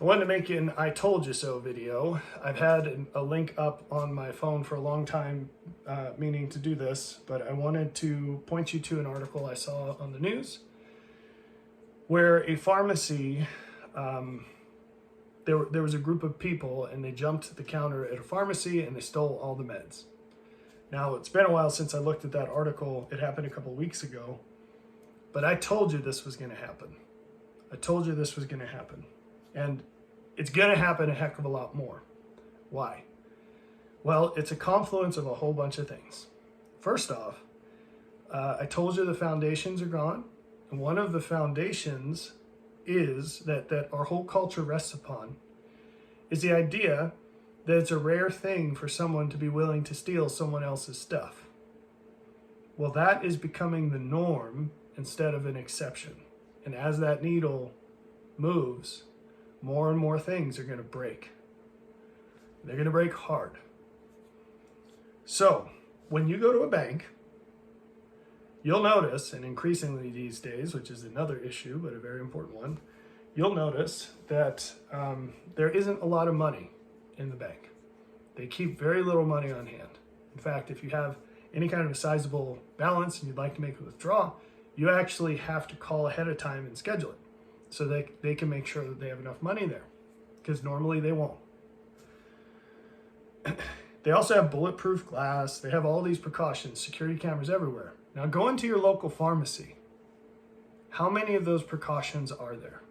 I wanted to make an I told you so video. I've had a link up on my phone for a long time, meaning to do this, but I wanted to point you to an article I saw on the news where a pharmacy, there was a group of people and they jumped the counter at a pharmacy and they stole all the meds. Now, it's been a while since I looked at that article. It happened a couple of weeks ago, but I told you this was going to happen. I told you this was going to happen. And it's going to happen a heck of a lot more. Why? Well, it's a confluence of a whole bunch of things. First off, I told you the foundations are gone. And one of the foundations is that our whole culture rests upon is the idea that it's a rare thing for someone to be willing to steal someone else's stuff. Well, that is becoming the norm instead of an exception. And as that needle moves, more and more things are going to break. They're going to break hard. So when you go to a bank, you'll notice, and increasingly these days, which is another issue, but a very important one, you'll notice that there isn't a lot of money in the bank. They keep very little money on hand. In fact, if you have any kind of a sizable balance and you'd like to make a withdrawal, you actually have to call ahead of time and schedule it so they can make sure that they have enough money there, because normally they won't. They also have bulletproof glass. They have all these precautions, security cameras everywhere. Now go into your local pharmacy. How many of those precautions are there?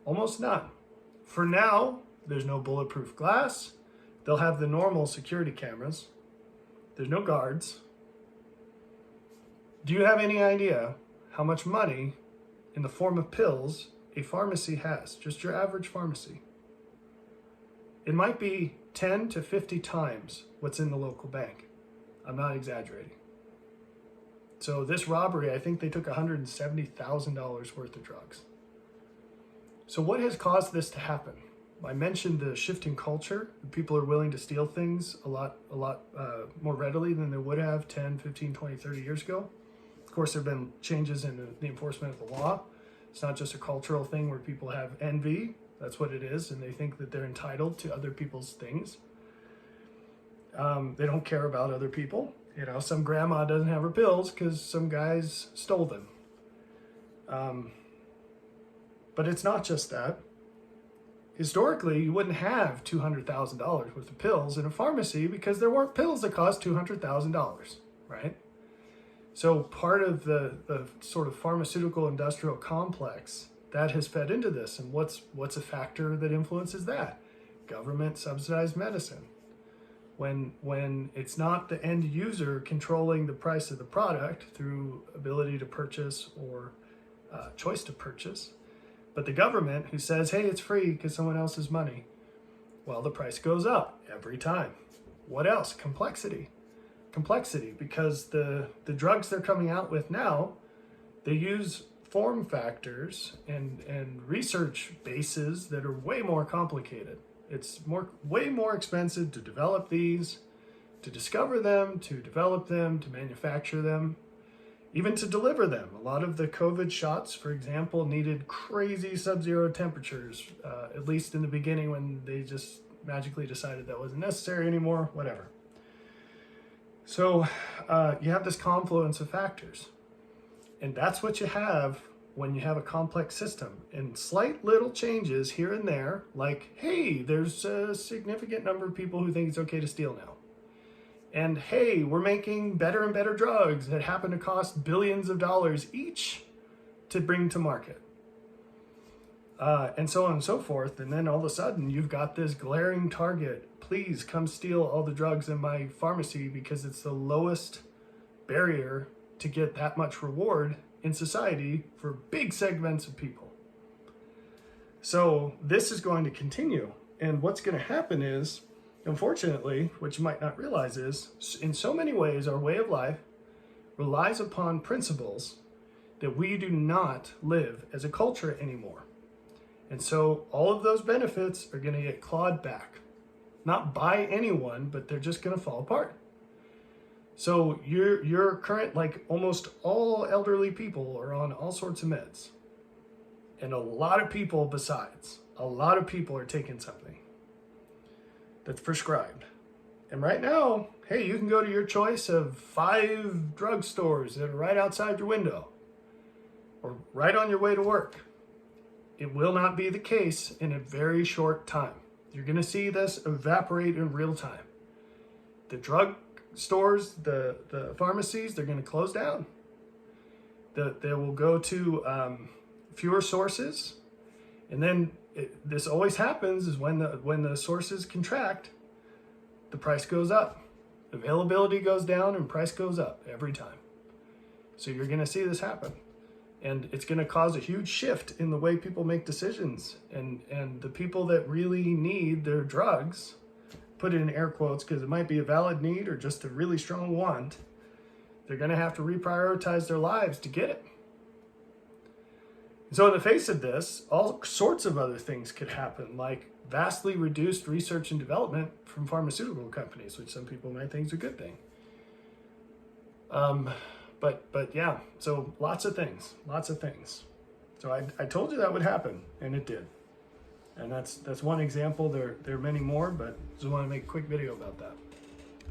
Almost none. For now, there's no bulletproof glass. They'll have the normal security cameras. There's no guards. Do you have any idea how much money in the form of pills a pharmacy has? Just your average pharmacy. It might be 10 to 50 times what's in the local bank. I'm not exaggerating. So this robbery, I think they took $170,000 worth of drugs. So what has caused this to happen? I mentioned the shifting culture. People are willing to steal things a lot more readily than they would have 10, 15, 20, 30 years ago. Of course, there have been changes in the enforcement of the law. It's not just a cultural thing where people have envy. That's what it is, and they think that they're entitled to other people's things. They don't care about other people. You know, some grandma doesn't have her pills because some guys stole them. But it's not just that. Historically, you wouldn't have $200,000 worth of pills in a pharmacy because there weren't pills that cost $200,000, right? So part of the sort of pharmaceutical industrial complex that has fed into this. And what's a factor that influences that? Government subsidized medicine. When it's not the end user controlling the price of the product through ability to purchase or choice to purchase, but the government who says, hey, it's free because someone else's money, well, the price goes up every time. What else? Complexity, because the drugs they're coming out with now, they use form factors and research bases that are way more complicated. It's way more expensive to develop these, to discover them, to develop them, to manufacture them, even to deliver them. A lot of the COVID shots, for example, needed crazy sub-zero temperatures, at least in the beginning when they just magically decided that wasn't necessary anymore, whatever. So you have this confluence of factors. And that's what you have when you have a complex system. And slight little changes here and there, like, hey, there's a significant number of people who think it's okay to steal now. And hey, we're making better and better drugs that happen to cost billions of dollars each to bring to market. And so on and so forth. And then all of a sudden you've got this glaring target. Please come steal all the drugs in my pharmacy because it's the lowest barrier to get that much reward in society for big segments of people. So this is going to continue. And what's going to happen is, unfortunately, what you might not realize is, in so many ways, our way of life relies upon principles that we do not live as a culture anymore. And so all of those benefits are going to get clawed back. Not by anyone, but they're just going to fall apart. So your current, like almost all elderly people are on all sorts of meds. And a lot of people besides. a lot of people are taking something that's prescribed. And right now, hey, you can go to your choice of 5 drugstores that are right outside your window or right on your way to work. It will not be the case in a very short time. You're going to see this evaporate in real time. The drug stores, the pharmacies, they're going to close down. They will go to fewer sources. And then this always happens is when the sources contract, the price goes up. Availability goes down and price goes up every time. So you're going to see this happen. And it's going to cause a huge shift in the way people make decisions. And the people that really need their drugs, put it in air quotes because it might be a valid need or just a really strong want, they're going to have to reprioritize their lives to get it. So in the face of this, all sorts of other things could happen, like vastly reduced research and development from pharmaceutical companies, which some people might think is a good thing. But yeah, so lots of things. So I told you that would happen, and it did. And that's one example. There are many more, but just want to make a quick video about that.